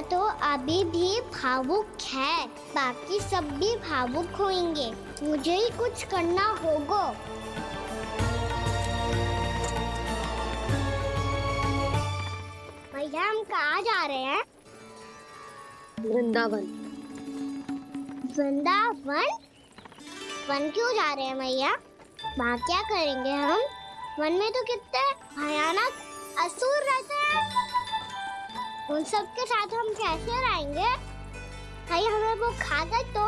मैया तो अभी भी भावुक है, बाकी सब भी भावुक होंगे। मुझे ही कुछ करना होगा। भैया हम कहाँ जा रहे हैं? वृंदावन। वृंदावन? वन क्यों जा रहे हैं भैया? वहाँ क्या करेंगे हम? वन में तो कितने भयानक असुर रहते हैं। उन सब के साथ हम कैसे रहेंगे? कहीं हमें वो खा गए तो?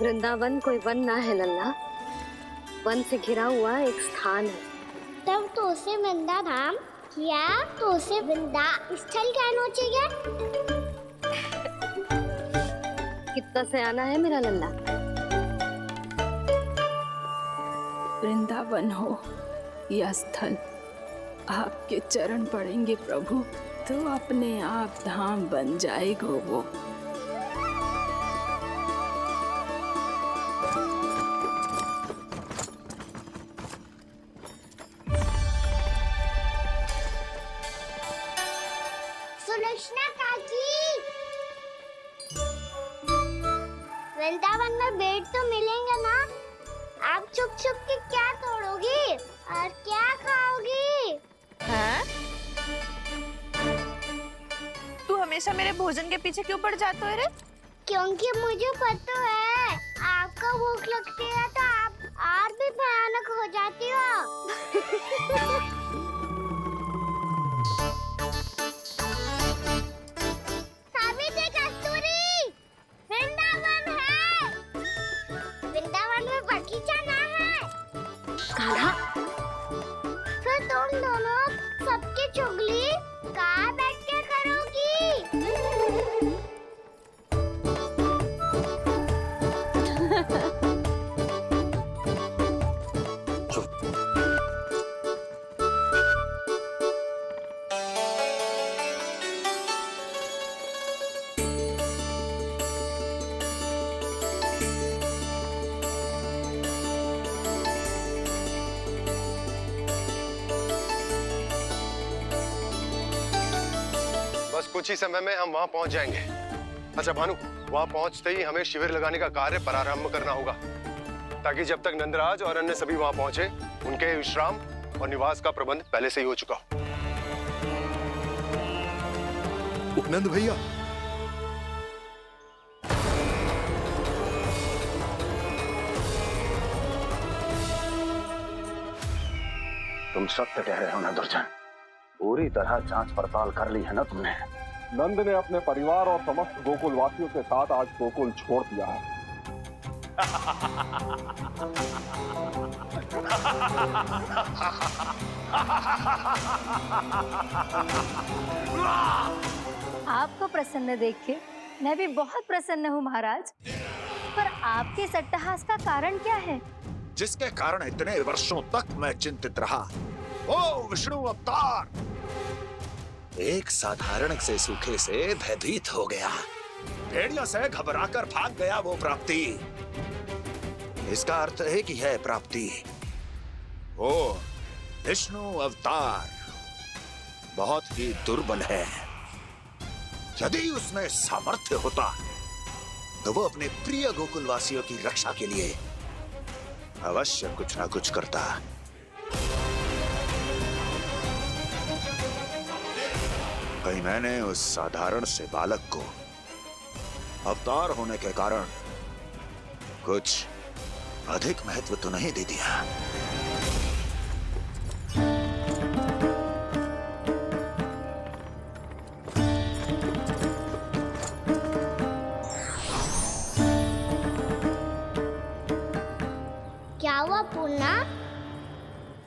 वृंदावन कोई वन ना है लल्ला, वन से घिरा हुआ एक स्थान है। तब तो उसे वृंदा धाम या तो उसे वृंदा स्थल कहना चाहिए। कितना सयाना है मेरा लल्ला। वृंदावन हो या स्थल, आपके चरण पड़ेंगे प्रभु तो अपने आप धाम बन जाएगा वो। सुलक्षणा काकी, वृंदावन में बेट तो मिलेंगे ना? आप छुप छुप के क्या तोड़ोगी और क्या खाओगी? हाँ? तू हमेशा मेरे भोजन के पीछे क्यों पड़ जाता है रे? क्योंकि मुझे पता है आपको भूख लगती है तो आप और भी भयानक हो जाती हो। सावित्री, कस्तूरी, वृंदावन है। वृंदावन में बगीचा ना है। कान्हा, फिर तुम दोनों सबकी चुगली कहाँ बैठ के करोगी? बस कुछ ही समय में हम वहां पहुंच जाएंगे। अच्छा भानु, वहां पहुंचते ही हमें शिविर लगाने का कार्य प्रारंभ करना होगा, ताकि जब तक नंदराज और अन्य सभी वहां पहुंचे उनके विश्राम और निवास का प्रबंध पहले से ही हो चुका हो। उपनंद भैया, तुम सत्य कह रहे हो ना दुर्जन, पूरी तरह जांच पड़ताल कर ली है ना तुमने? नंद ने अपने परिवार और समस्त गोकुल वासियों के साथ आज गोकुल छोड़ दिया है। आपको प्रसन्न देख के मैं भी बहुत प्रसन्न हूँ महाराज, पर आपके इस अट्टहास का कारण क्या है? जिसके कारण इतने वर्षों तक मैं चिंतित रहा। ओ विष्णु अवतार! एक साधारण से सूखे से भयभीत हो गया, भेड़ियों से घबराकर भाग गया वो प्राप्ति। इसका अर्थ है कि यह प्राप्ति ओ विष्णु अवतार बहुत ही दुर्बल है। यदि उसमें सामर्थ्य होता तो वो अपने प्रिय गोकुलवासियों की रक्षा के लिए अवश्य कुछ ना कुछ करता। कहीं मैंने उस साधारण से बालक को अवतार होने के कारण कुछ अधिक महत्व तो नहीं दे दिया? क्या हुआ पूर्णा?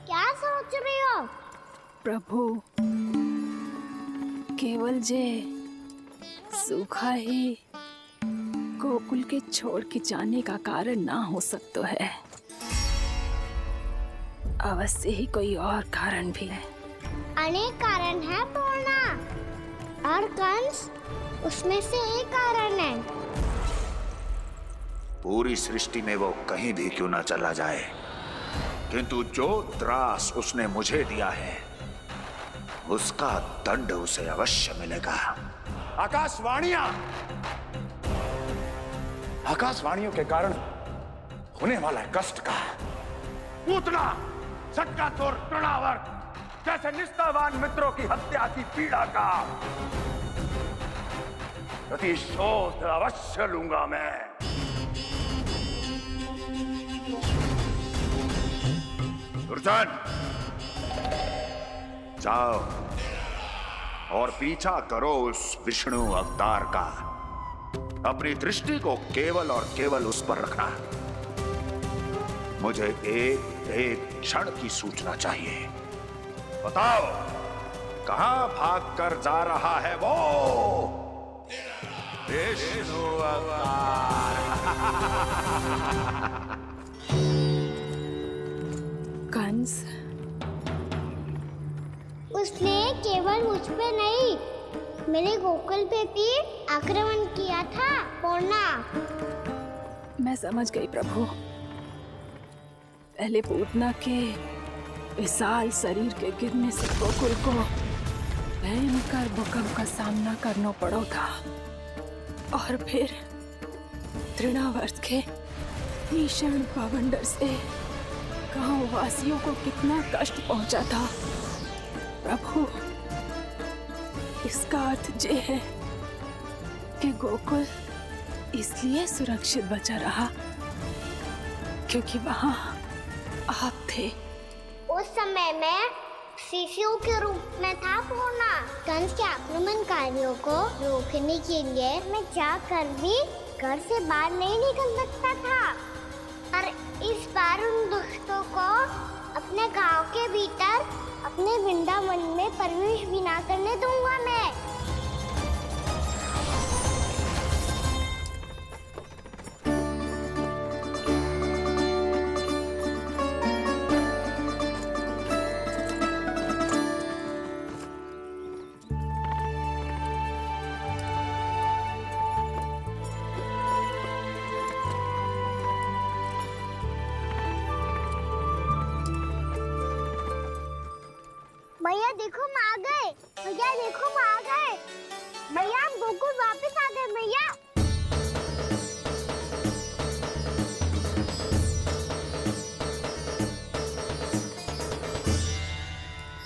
क्या सोच रही हो? प्रभु, केवल जे सूखा ही गोकुल के छोड़ के जाने का कारण ना हो सकता है, अवश्य ही कोई और कारण भी है। अनेक कारण है पूर्णा, और कंस उसमें से एक कारण है। पूरी सृष्टि में वो कहीं भी क्यों ना चला जाए, किंतु जो त्रास उसने मुझे दिया है उसका दंड उसे अवश्य मिलेगा। आकाशवाणियों के कारण होने वाला कष्ट का, पूतना, सटकासुर, तृणावर्त जैसे निष्ठावान मित्रों की हत्या की पीड़ा का प्रतिशोध अवश्य लूंगा मैं। दुर्जन, जाओ और पीछा करो उस विष्णु अवतार का। अपनी दृष्टि को केवल और केवल उस पर रखना। मुझे एक क्षण की सूचना चाहिए। बताओ, कहां भागकर जा रहा है वो विष्णु अवतार? कंस, उसने केवल मुझ पे नहीं, मेरे गोकुल पे भी आक्रमण किया था। पूर्णा, मैं समझ गई प्रभु। पहले पूतना के विशाल शरीर के गिरने से गोकुल को भयंकर भूकंप का सामना करना पड़ा था, और फिर तृणावर्त के भीषण पावंडर से गांव वासियों को कितना कष्ट पहुंचा था। प्रभु, इसका अर्थ ये है कि गोकुल इसलिए सुरक्षित बचा रहा क्योंकि वहां आप थे। उस समय मैं शिशु के रूप में था पूर्णा। कंस के आक्रमणकारियों को रोकने के लिए मैं जाकर भी घर से बाहर नहीं निकल सकता था, और इस बार उन दुष्टों को अपने गांव के भीतर, अपने वृंदावन में प्रवेश भी ना करने दूंगा मैं। भैया देखो हम आ गए। भैया देखो हम आ गए। भैया हम गोकुल वापस आ गए। भैया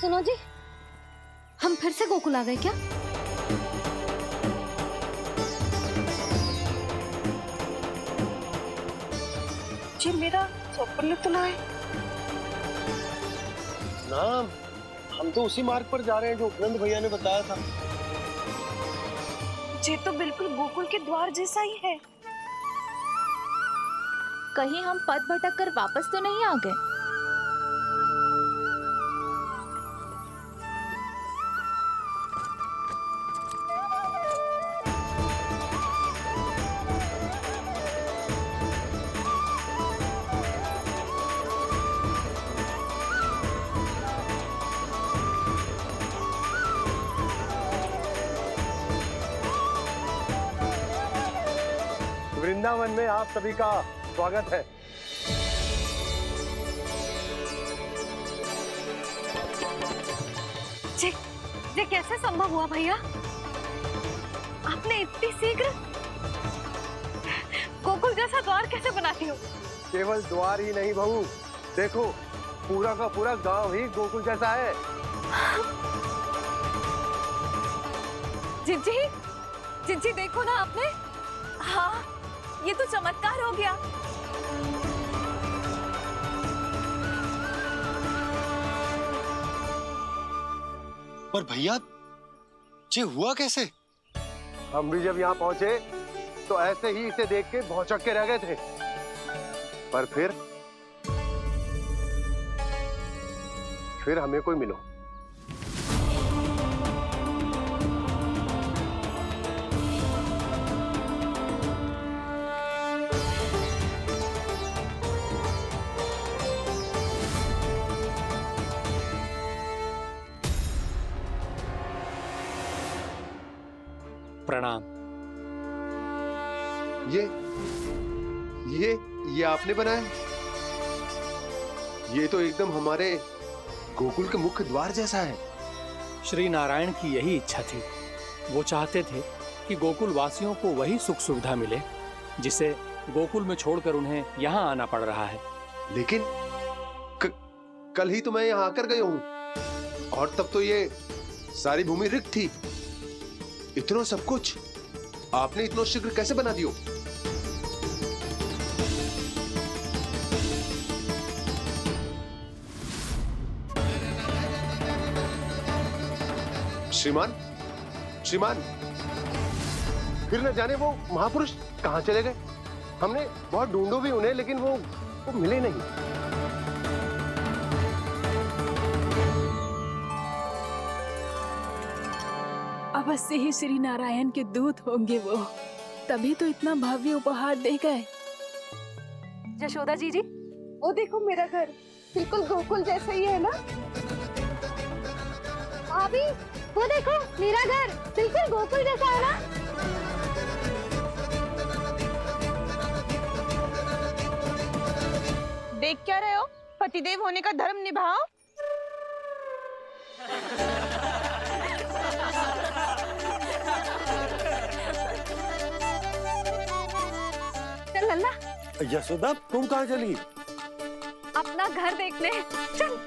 सुनो जी, हम फिर से गोकुल आ गए क्या? जी मेरा स्वप्न तो ना है। ना, हम तो उसी मार्ग पर जा रहे हैं जो उपनंद भैया ने बताया था। ये तो बिल्कुल गोकुल के द्वार जैसा ही है। कहीं हम पथ भटक कर वापस तो नहीं आ गए? वृंदावन में आप सभी का स्वागत है। ये कैसे संभव हुआ भैया? आपने इतनी शीघ्र गोकुल जैसा द्वार कैसे बनाती हो? केवल द्वार ही नहीं बहू, देखो पूरा का पूरा गांव ही गोकुल जैसा है। जिज्जी, जिज्जी देखो ना आपने। हाँ, ये तो चमत्कार हो गया। पर भैया, ये हुआ कैसे? हम भी जब यहाँ पहुंचे तो ऐसे ही इसे देख के भौचक के रह गए थे, पर फिर हमें कोई मिलो। प्रणाम। ये आपने बनाया? ये तो एकदम हमारे गोकुल के मुख्य द्वार जैसा है। श्री नारायण की यही इच्छा थी वो चाहते थे कि गोकुल वासियों को वही सुख सुविधा मिले जिसे गोकुल में छोड़कर उन्हें यहाँ आना पड़ रहा है। लेकिन कल ही तो मैं यहाँ आकर गया हूँ और तब तो ये सारी भूमि रिक्त थी। इतना सब कुछ आपने इतना शीघ्र कैसे बना दियो? श्रीमान, श्रीमान, फिर न जाने वो महापुरुष कहाँ चले गए। हमने बहुत ढूंढो भी उन्हें, लेकिन वो मिले नहीं। अवश्य ही श्री नारायण के दूत होंगे वो, तभी तो इतना भव्य उपहार दे गए। यशोदा जी, वो देखो मेरा घर बिल्कुल गोकुल जैसा ही है ना। भाभी, वो देखो मेरा घर बिल्कुल गोकुल जैसा है ना। देख क्या रहे हो? पतिदेव होने का धर्म निभाओ। चल लल्ला, यशोदा तुम कहाँ चली? अपना घर देखने चल।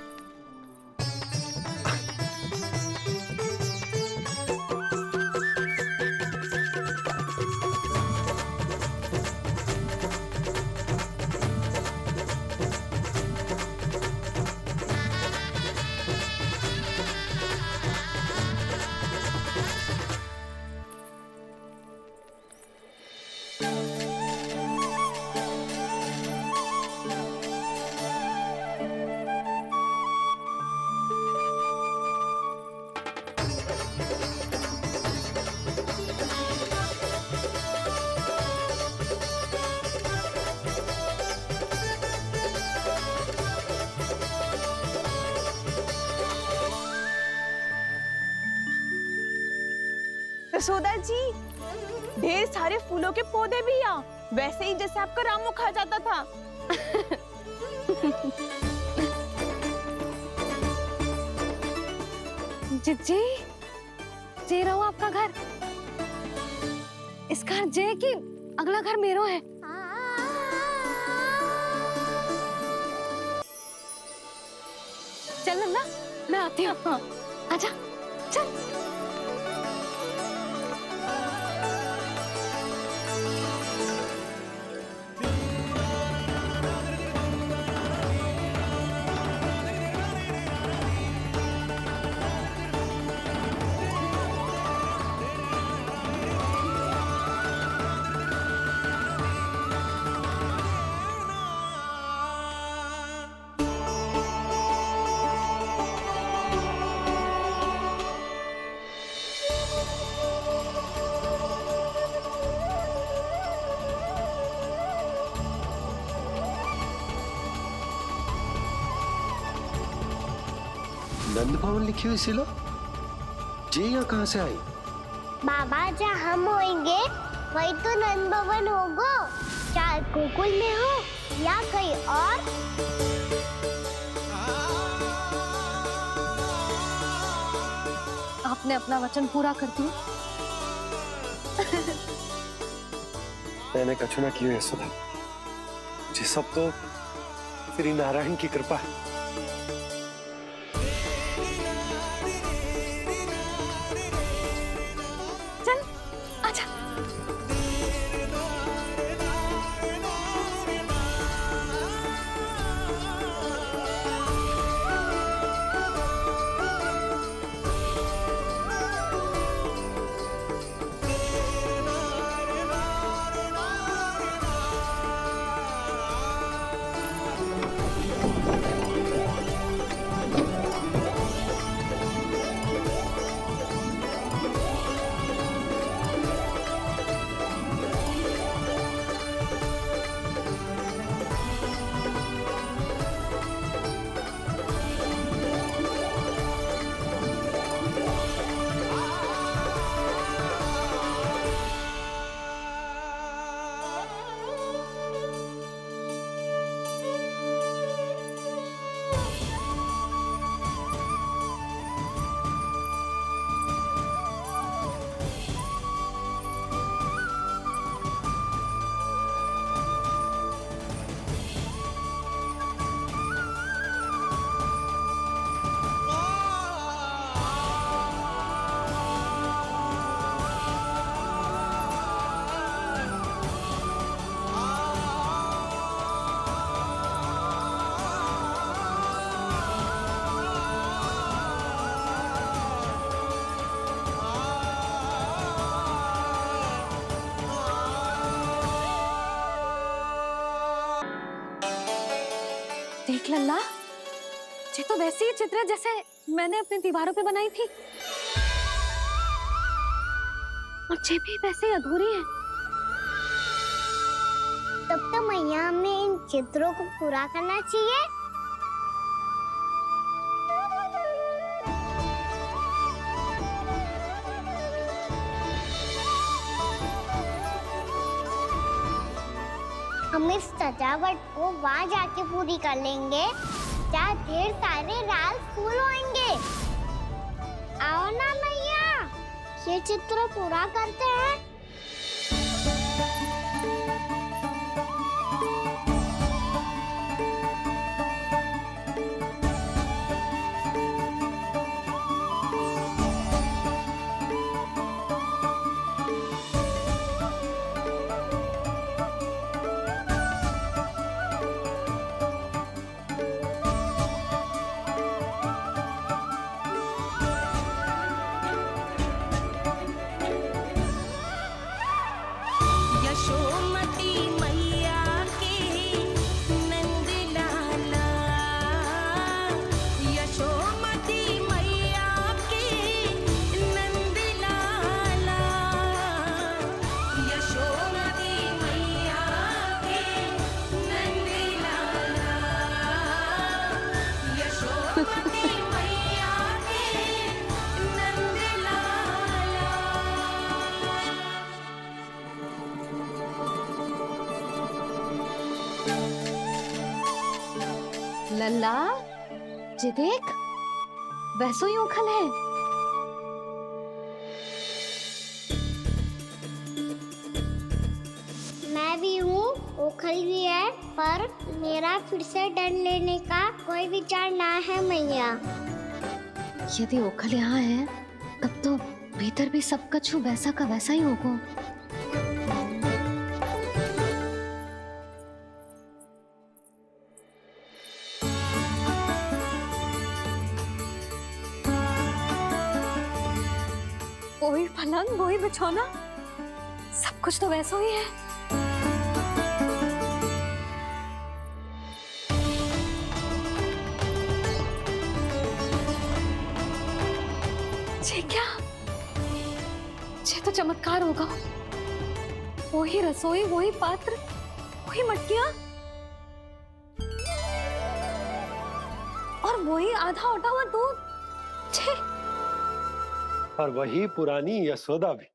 यशोदा जी, ढेर सारे फूलों के पौधे भी यहाँ, वैसे ही जैसे आपका रामू खा जाता था। जी, जे रहो आपका घर। इस घर जे की अगला घर मेरो है। चल ना, मैं आती हूँ। आजा, चल। नंद भवन लिखी हुई सिलो, ये यहाँ कहाँ से आई? बाबा, जहाँ हम होंगे वही तो नंद भवन होगा। चाहे गोकुल में हो या कहीं और। आपने अपना वचन पूरा कर दिया। मैंने कछु ना किया यशोदा, ये सब तो श्री नारायण की कृपा है। लल्ला, ये तो वैसी ही चित्र है जैसे मैंने अपनी दीवारों पे बनाई थी, और ये भी वैसे ही अधूरी है। तब तो मैया हमें इन चित्रों को पूरा करना चाहिए। हम इस सजावट को वहाँ जाके पूरी कर लेंगे जहाँ ढेर सारे लाल फूल होंगे। आओ ना मैया, ये चित्र पूरा करते हैं। लल्ला, ये देख, वैसो ही उखल है। मैं भी हूँ, ओखल भी है, पर मेरा फिर से डर लेने का कोई विचार ना है मैया। यदि ओखल यहाँ है, तब तो भीतर भी सब कछु वैसा का वैसा ही होगा। वही पलंग, वही बिछौना, सब कुछ तो वैसा ही है। ये क्या? ये तो चमत्कार होगा। वही रसोई, वही पात्र, वही मटकियां, और वही आधा उटा हुआ दूध। छे! और वही पुरानी यशोदा भी।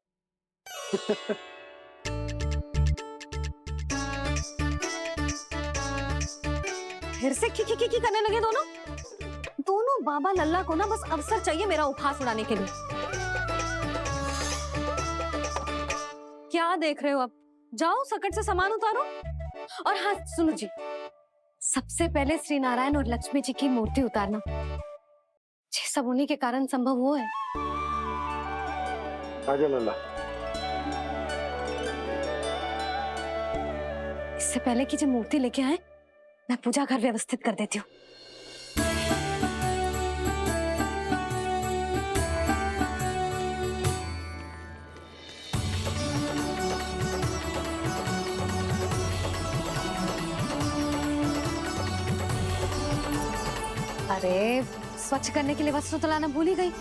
फिर से खी करने लगे दोनों। दोनों बाबा लल्ला को ना बस अवसर चाहिए मेरा उपहास उड़ाने के लिए। क्या देख रहे हो? अब जाओ, सकट से सामान उतारो। और हाँ सुनो जी, सबसे पहले श्री नारायण और लक्ष्मी जी की मूर्ति उतारना। ये सब उन्हीं के कारण संभव हुआ है। आजा लल्ला। इससे पहले कि जो मूर्ति लेके आए, मैं पूजा घर व्यवस्थित कर देती हूँ। अरे, स्वच्छ करने के लिए वस्त्र तो लाना भूल ही गई।